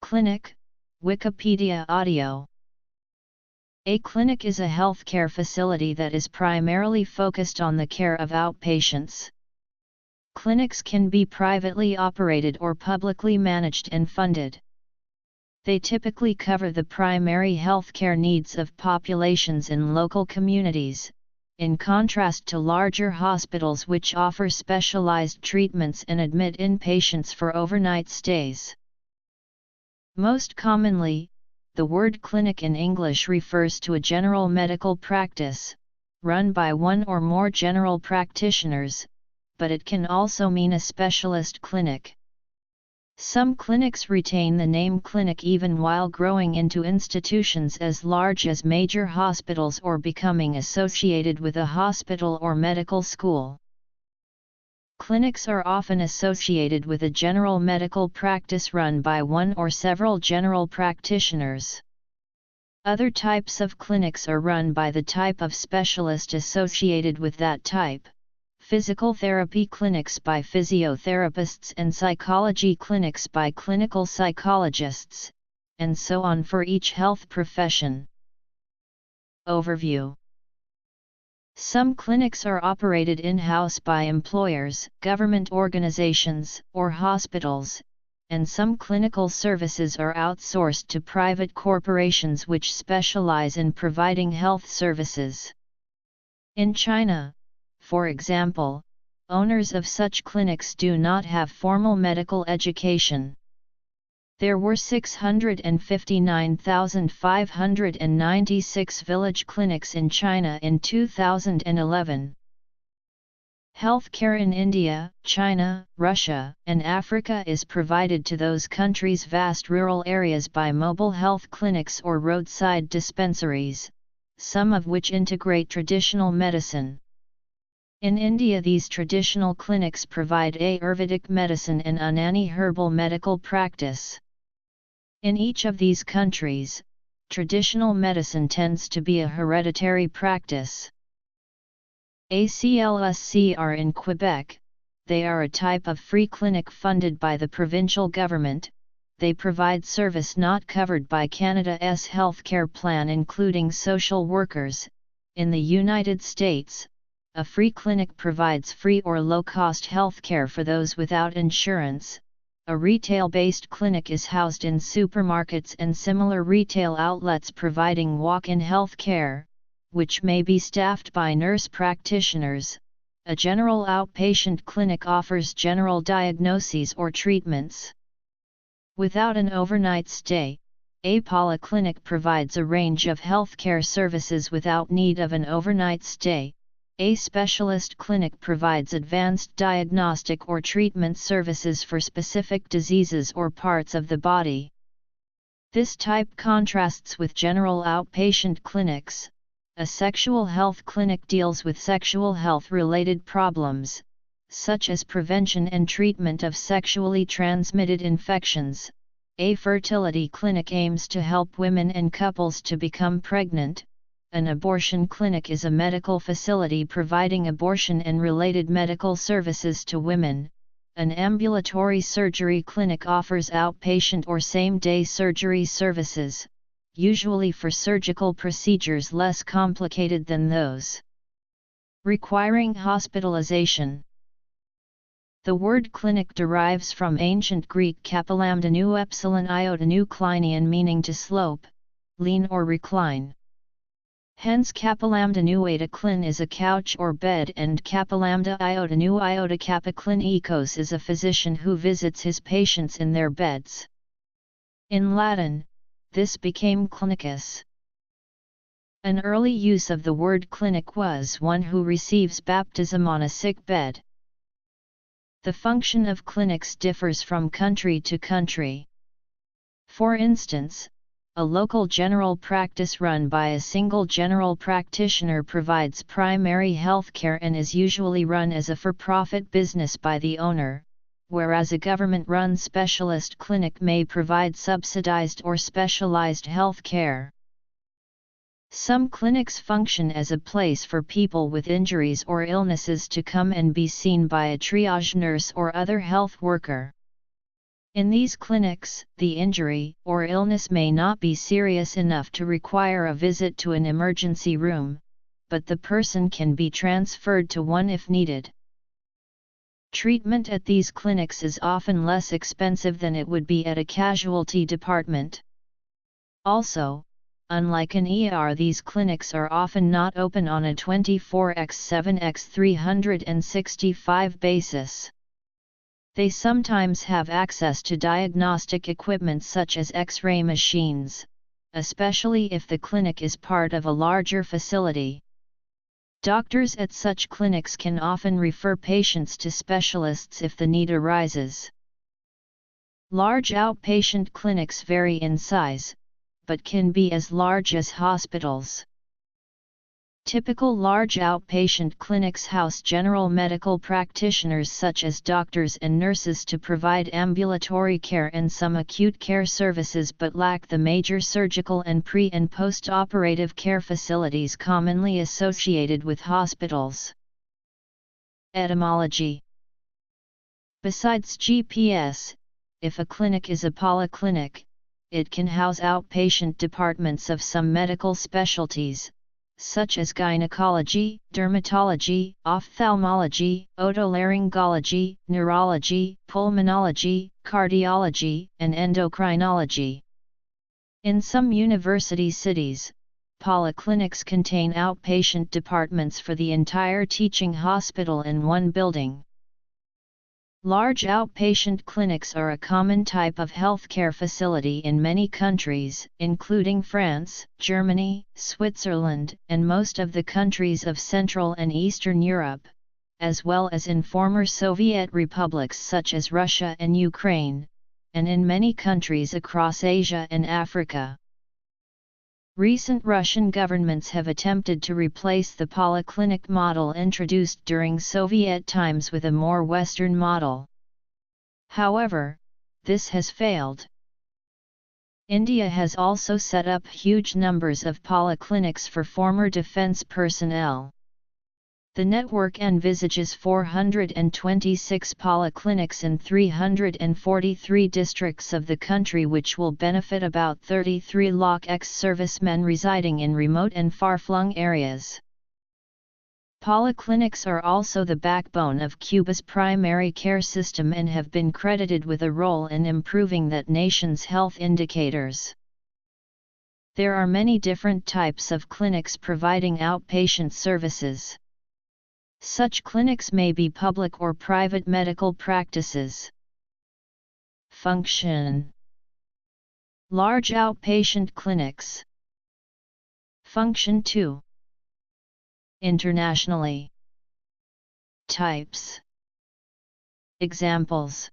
Clinic, Wikipedia audio. A clinic is a healthcare facility that is primarily focused on the care of outpatients. Clinics can be privately operated or publicly managed and funded. They typically cover the primary healthcare needs of populations in local communities, in contrast to larger hospitals which offer specialized treatments and admit inpatients for overnight stays. Most commonly, the word clinic in English refers to a general medical practice, run by one or more general practitioners, but it can also mean a specialist clinic. Some clinics retain the name clinic even while growing into institutions as large as major hospitals or becoming associated with a hospital or medical school. Clinics are often associated with a general medical practice run by one or several general practitioners. Other types of clinics are run by the type of specialist associated with that type: physical therapy clinics by physiotherapists and psychology clinics by clinical psychologists, and so on for each health profession. Overview. Some clinics are operated in-house by employers, government organizations, or hospitals, and some clinical services are outsourced to private corporations which specialize in providing health services. In China, for example, owners of such clinics do not have formal medical education. There were 659,596 village clinics in China in 2011. Healthcare in India, China, Russia, and Africa is provided to those countries' vast rural areas by mobile health clinics or roadside dispensaries, some of which integrate traditional medicine. In India, these traditional clinics provide Ayurvedic medicine and Unani herbal medical practice. In each of these countries, traditional medicine tends to be a hereditary practice. ACLSC in Quebec, they are a type of free clinic funded by the provincial government. They provide service not covered by Canada's healthcare plan, including social workers. In the United States, a free clinic provides free or low-cost healthcare for those without insurance. A retail-based clinic is housed in supermarkets and similar retail outlets providing walk-in health care, which may be staffed by nurse practitioners. A general outpatient clinic offers general diagnoses or treatments. Without an overnight stay, a polyclinic provides a range of healthcare services without need of an overnight stay. A specialist clinic provides advanced diagnostic or treatment services for specific diseases or parts of the body. This type contrasts with general outpatient clinics. A sexual health clinic deals with sexual health-related problems, such as prevention and treatment of sexually transmitted infections. A fertility clinic aims to help women and couples to become pregnant. An abortion clinic is a medical facility providing abortion and related medical services to women. An ambulatory surgery clinic offers outpatient or same-day surgery services, usually for surgical procedures less complicated than those requiring hospitalization. The word clinic derives from ancient Greek kapillamdenu epsilon iotanu klinion, meaning to slope, lean or recline. Hence kapillamdenu eta klin is a couch or bed, and kapillamda iotanu iota kappa klin ekos is a physician who visits his patients in their beds. In Latin, this became clinicus. An early use of the word clinic was one who receives baptism on a sick bed. The function of clinics differs from country to country. For instance, a local general practice run by a single general practitioner provides primary health care and is usually run as a for-profit business by the owner, whereas a government-run specialist clinic may provide subsidized or specialized health care. Some clinics function as a place for people with injuries or illnesses to come and be seen by a triage nurse or other health worker. In these clinics, the injury or illness may not be serious enough to require a visit to an emergency room, but the person can be transferred to one if needed. Treatment at these clinics is often less expensive than it would be at a casualty department. Also, unlike an ER, these clinics are often not open on a 24/7/365 basis. They sometimes have access to diagnostic equipment such as X-ray machines, especially if the clinic is part of a larger facility. Doctors at such clinics can often refer patients to specialists if the need arises. Large outpatient clinics vary in size, but can be as large as hospitals. Typical large outpatient clinics house general medical practitioners such as doctors and nurses to provide ambulatory care and some acute care services, but lack the major surgical and pre- and post-operative care facilities commonly associated with hospitals. Etymology. Besides GPS, if a clinic is a polyclinic, it can house outpatient departments of some medical specialties, such as gynecology, dermatology, ophthalmology, otolaryngology, neurology, pulmonology, cardiology, and endocrinology. In some university cities, polyclinics contain outpatient departments for the entire teaching hospital in one building. Large outpatient clinics are a common type of healthcare facility in many countries, including France, Germany, Switzerland, and most of the countries of Central and Eastern Europe, as well as in former Soviet republics such as Russia and Ukraine, and in many countries across Asia and Africa. Recent Russian governments have attempted to replace the polyclinic model introduced during Soviet times with a more Western model. However, this has failed. India has also set up huge numbers of polyclinics for former defense personnel. The network envisages 426 polyclinics in 343 districts of the country, which will benefit about 33 lakh ex-servicemen residing in remote and far-flung areas. Polyclinics are also the backbone of Cuba's primary care system and have been credited with a role in improving that nation's health indicators. There are many different types of clinics providing outpatient services. Such clinics may be public or private medical practices. Function: large outpatient clinics. Function 2. Internationally. Types. Examples: